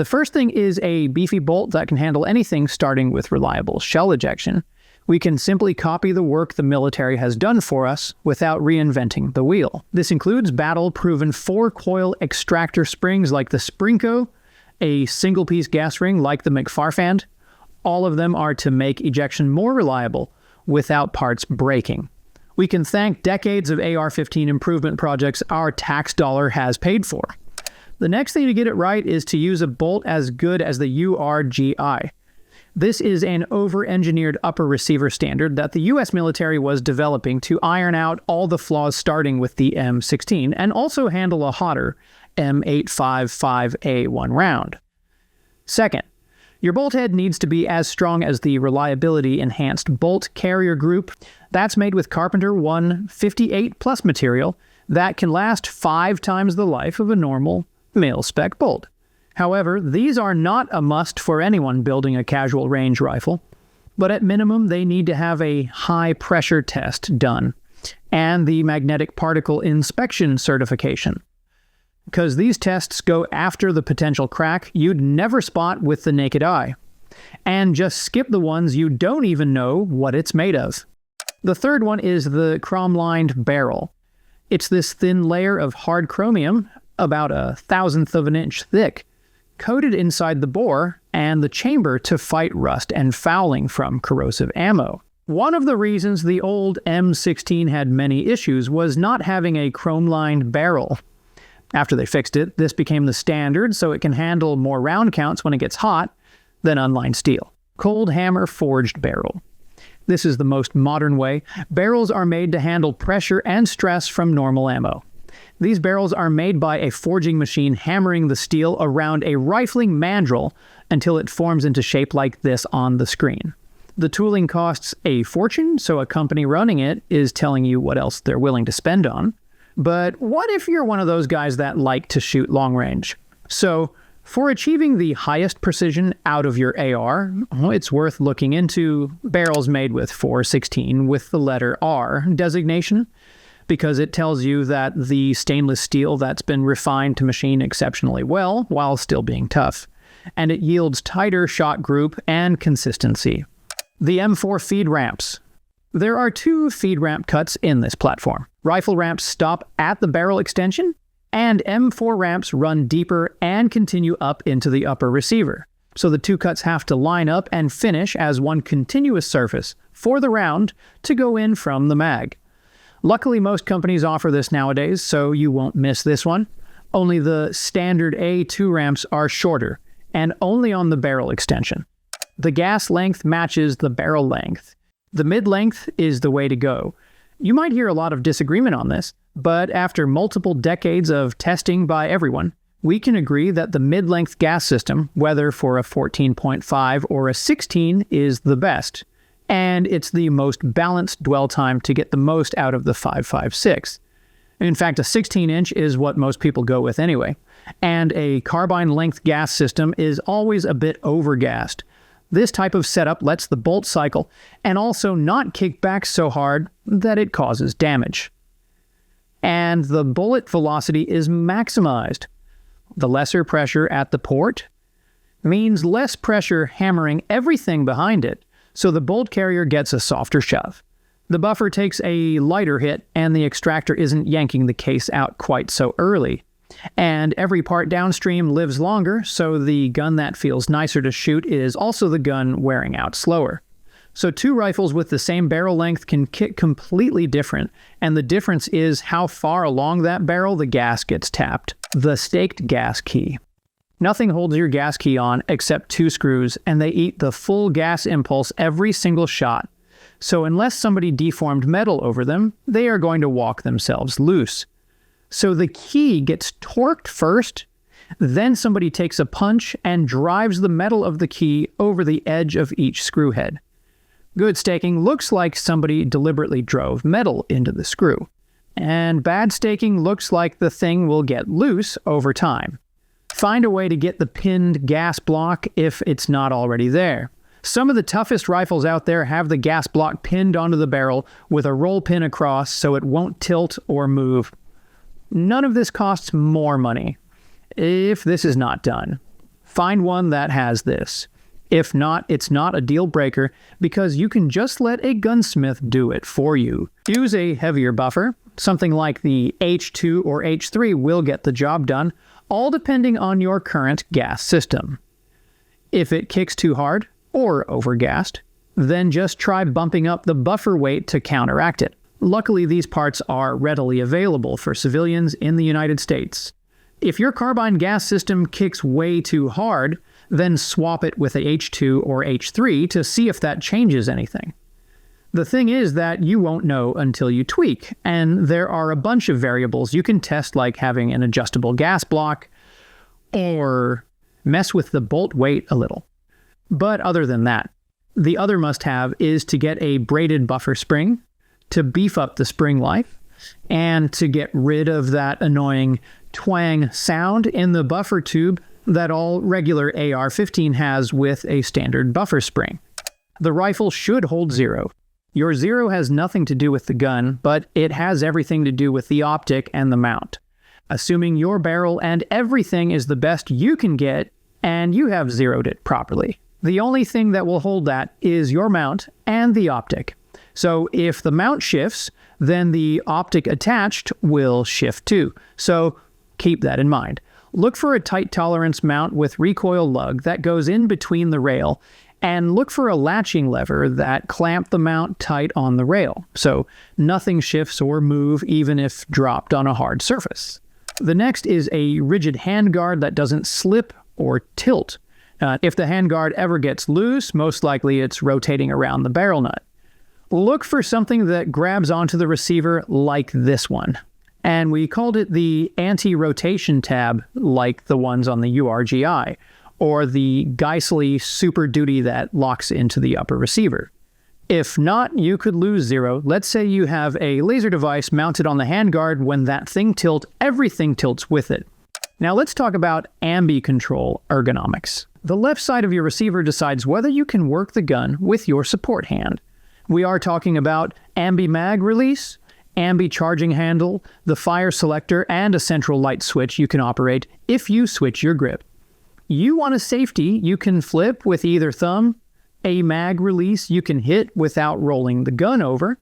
The first thing is a beefy bolt that can handle anything, starting with reliable shell ejection. We can simply copy the work the military has done for us without reinventing the wheel. This includes battle-proven 4-coil extractor springs like the Sprinko, a single-piece gas ring like the McFarfand. All of them are to make ejection more reliable without parts breaking. We can thank decades of AR15 improvement projects our tax dollar has paid for. The next thing to get it right is to use a bolt as good as the URG-I. This is an over-engineered upper receiver standard that the US military was developing to iron out all the flaws starting with the M16 and also handle a hotter M855A1 round. Second, your bolt head needs to be as strong as the reliability-enhanced bolt carrier group. That's made with Carpenter 158 plus material that can last 5 times the life of a normal mil-spec bolt. However, these are not a must for anyone building a casual range rifle, but at minimum they need to have a high-pressure test done, and the magnetic particle inspection certification. Because these tests go after the potential crack you'd never spot with the naked eye, and just skip the ones you don't even know what it's made of. The third one is the chrome-lined barrel. It's this thin layer of hard chromium, about 1/1000th of an inch thick, coated inside the bore and the chamber to fight rust and fouling from corrosive ammo. One of the reasons the old M16 had many issues was not having a chrome-lined barrel. After they fixed it, this became the standard so it can handle more round counts when it gets hot than unlined steel. Cold hammer forged barrel. This is the most modern way. Barrels are made to handle pressure and stress from normal ammo. These barrels are made by a forging machine hammering the steel around a rifling mandrel until it forms into shape like this on the screen. The tooling costs a fortune, so a company running it is telling you what else they're willing to spend on. But what if you're one of those guys that like to shoot long range? So, for achieving the highest precision out of your AR, it's worth looking into barrels made with 416 with the letter R designation, because it tells you that the stainless steel that's been refined to machine exceptionally well while still being tough, and it yields tighter shot group and consistency. The M4 feed ramps. There are 2 feed ramp cuts in this platform. Rifle ramps stop at the barrel extension, and M4 ramps run deeper and continue up into the upper receiver. So the 2 cuts have to line up and finish as one continuous surface for the round to go in from the mag. Luckily, most companies offer this nowadays, so you won't miss this one. Only the standard A2 ramps are shorter, and only on the barrel extension. The gas length matches the barrel length. The mid-length is the way to go. You might hear a lot of disagreement on this, but after multiple decades of testing by everyone, we can agree that the mid-length gas system, whether for a 14.5 or a 16, is the best. And it's the most balanced dwell time to get the most out of the 5.56. In fact, a 16-inch is what most people go with anyway, and a carbine-length gas system is always a bit overgassed. This type of setup lets the bolt cycle and also not kick back so hard that it causes damage. And the bullet velocity is maximized. The lesser pressure at the port means less pressure hammering everything behind it, so the bolt carrier gets a softer shove. The buffer takes a lighter hit, and the extractor isn't yanking the case out quite so early. And every part downstream lives longer, so the gun that feels nicer to shoot is also the gun wearing out slower. So 2 rifles with the same barrel length can kick completely different, and the difference is how far along that barrel the gas gets tapped. The staked gas key. Nothing holds your gas key on except 2 screws, and they eat the full gas impulse every single shot. So unless somebody deformed metal over them, they are going to walk themselves loose. So the key gets torqued first, then somebody takes a punch and drives the metal of the key over the edge of each screw head. Good staking looks like somebody deliberately drove metal into the screw, and bad staking looks like the thing will get loose over time. Find a way to get the pinned gas block if it's not already there. Some of the toughest rifles out there have the gas block pinned onto the barrel with a roll pin across so it won't tilt or move. None of this costs more money. If this is not done, find one that has this. If not, it's not a deal breaker because you can just let a gunsmith do it for you. Use a heavier buffer. Something like the H2 or H3 will get the job done, all depending on your current gas system. If it kicks too hard or overgassed, then just try bumping up the buffer weight to counteract it. Luckily, these parts are readily available for civilians in the United States. If your carbine gas system kicks way too hard, then swap it with a H2 or H3 to see if that changes anything. The thing is that you won't know until you tweak, and there are a bunch of variables you can test, like having an adjustable gas block, or mess with the bolt weight a little. But other than that, the other must-have is to get a braided buffer spring to beef up the spring life, and to get rid of that annoying twang sound in the buffer tube that all regular AR15 has with a standard buffer spring. The rifle should hold zero. Your zero has nothing to do with the gun, but it has everything to do with the optic and the mount. Assuming your barrel and everything is the best you can get, and you have zeroed it properly. The only thing that will hold that is your mount and the optic. So if the mount shifts, then the optic attached will shift too. So keep that in mind. Look for a tight tolerance mount with recoil lug that goes in between the rail, and look for a latching lever that clamp the mount tight on the rail, so nothing shifts or move even if dropped on a hard surface. The next is a rigid handguard that doesn't slip or tilt. If the handguard ever gets loose, most likely it's rotating around the barrel nut. Look for something that grabs onto the receiver like this one. And we called it the anti-rotation tab, like the ones on the URG-I, or the Geissele Super Duty that locks into the upper receiver. If not, you could lose zero. Let's say you have a laser device mounted on the handguard. When that thing tilts, everything tilts with it. Now let's talk about Ambi Control ergonomics. The left side of your receiver decides whether you can work the gun with your support hand. We are talking about Ambi mag release, Ambi charging handle, the fire selector, and a central light switch you can operate if you switch your grip. You want a safety you can flip with either thumb, a mag release you can hit without rolling the gun over,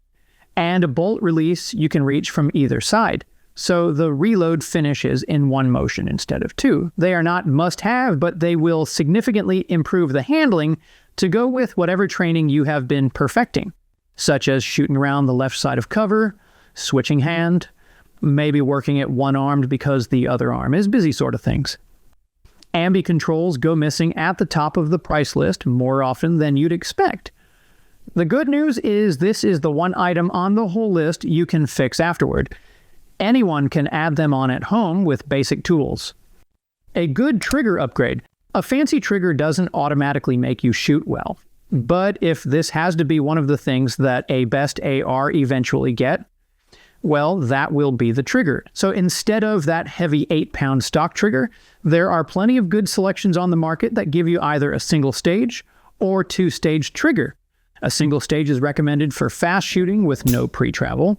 and a bolt release you can reach from either side. So the reload finishes in one motion instead of two. They are not must-have, but they will significantly improve the handling to go with whatever training you have been perfecting, such as shooting around the left side of cover, switching hand, maybe working it one-armed because the other arm is busy sort of things. Ambi Controls go missing at the top of the price list more often than you'd expect. The good news is this is the one item on the whole list you can fix afterward. Anyone can add them on at home with basic tools. A good trigger upgrade. A fancy trigger doesn't automatically make you shoot well. But if this has to be one of the things that a best AR eventually get, well, that will be the trigger. So instead of that heavy 8-pound stock trigger, there are plenty of good selections on the market that give you either a single stage or two-stage trigger. A single stage is recommended for fast shooting with no pre-travel.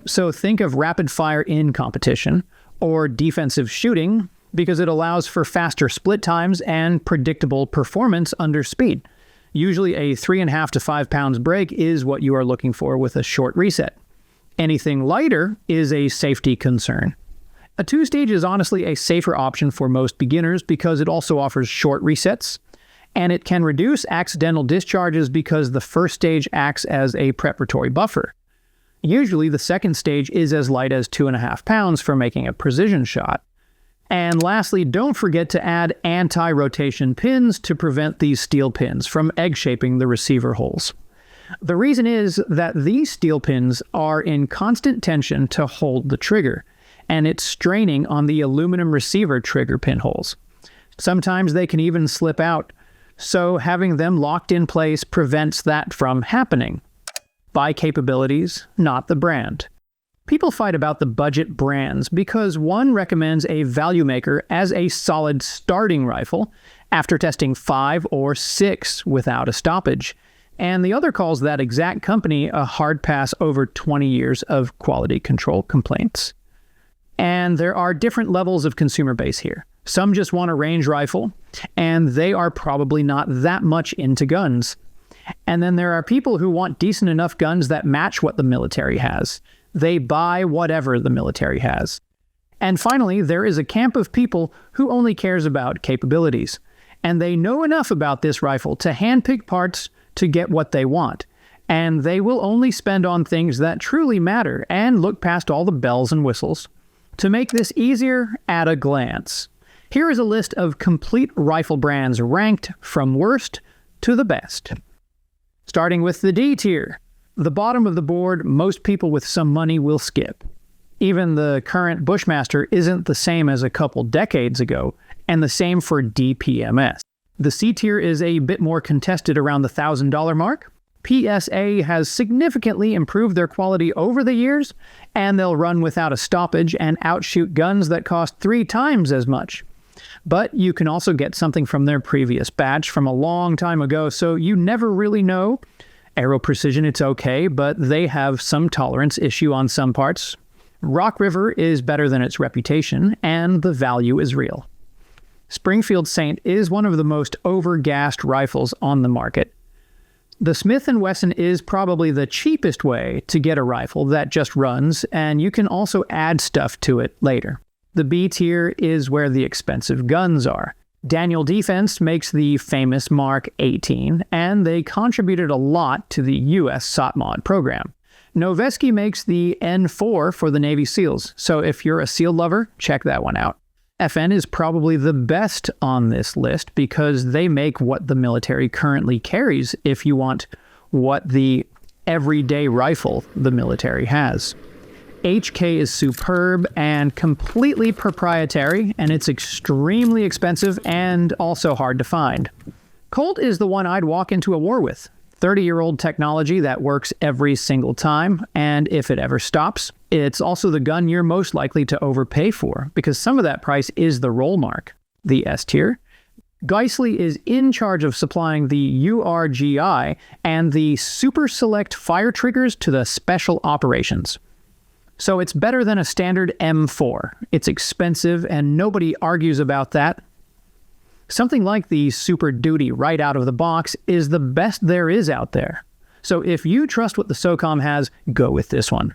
So think of rapid fire in competition, or defensive shooting, because it allows for faster split times and predictable performance under speed. Usually a 3.5 to 5 pounds break is what you are looking for with a short reset. Anything lighter is a safety concern. A two-stage is honestly a safer option for most beginners because it also offers short resets, and it can reduce accidental discharges because the first stage acts as a preparatory buffer. Usually the second stage is as light as 2.5 pounds for making a precision shot. And lastly, don't forget to add anti-rotation pins to prevent these steel pins from egg-shaping the receiver holes. The reason is that these steel pins are in constant tension to hold the trigger, and it's straining on the aluminum receiver trigger pinholes. Sometimes they can even slip out, so having them locked in place prevents that from happening. Buy capabilities, not the brand. People fight about the budget brands because one recommends a value maker as a solid starting rifle after testing 5 or 6 without a stoppage, and the other calls that exact company a hard pass over 20 years of quality control complaints. And there are different levels of consumer base here. Some just want a range rifle, and they are probably not that much into guns. And then there are people who want decent enough guns that match what the military has. They buy whatever the military has. And finally, there is a camp of people who only cares about capabilities. And they know enough about this rifle to handpick parts to get what they want. And they will only spend on things that truly matter and look past all the bells and whistles. To make this easier, at a glance, here is a list of complete rifle brands ranked from worst to the best. Starting with the D tier. The bottom of the board, most people with some money will skip. Even the current Bushmaster isn't the same as a couple decades ago, and the same for DPMS. The C tier is a bit more contested around the $1,000 mark. PSA has significantly improved their quality over the years, and they'll run without a stoppage and outshoot guns that cost 3 times as much. But you can also get something from their previous batch from a long time ago, so you never really know. Aero precision, it's okay, but they have some tolerance issue on some parts. Rock River is better than its reputation, and the value is real. Springfield Saint is one of the most over-gassed rifles on the market. The Smith & Wesson is probably the cheapest way to get a rifle that just runs, and you can also add stuff to it later. The B tier is where the expensive guns are. Daniel Defense makes the famous Mark 18, and they contributed a lot to the US SOTMOD program. Noveske makes the N4 for the Navy SEALs, so if you're a SEAL lover, check that one out. FN is probably the best on this list because they make what the military currently carries if you want what the everyday rifle the military has. HK is superb and completely proprietary, and it's extremely expensive and also hard to find. Colt is the one I'd walk into a war with. 30-year-old technology that works every single time, and if it ever stops, it's also the gun you're most likely to overpay for, because some of that price is the roll mark. The S tier. Geissele is in charge of supplying the URG-I and the super select fire triggers to the special operations. So it's better than a standard M4. It's expensive, and nobody argues about that. Something like the Super Duty right out of the box is the best there is out there. So if you trust what the SOCOM has, go with this one.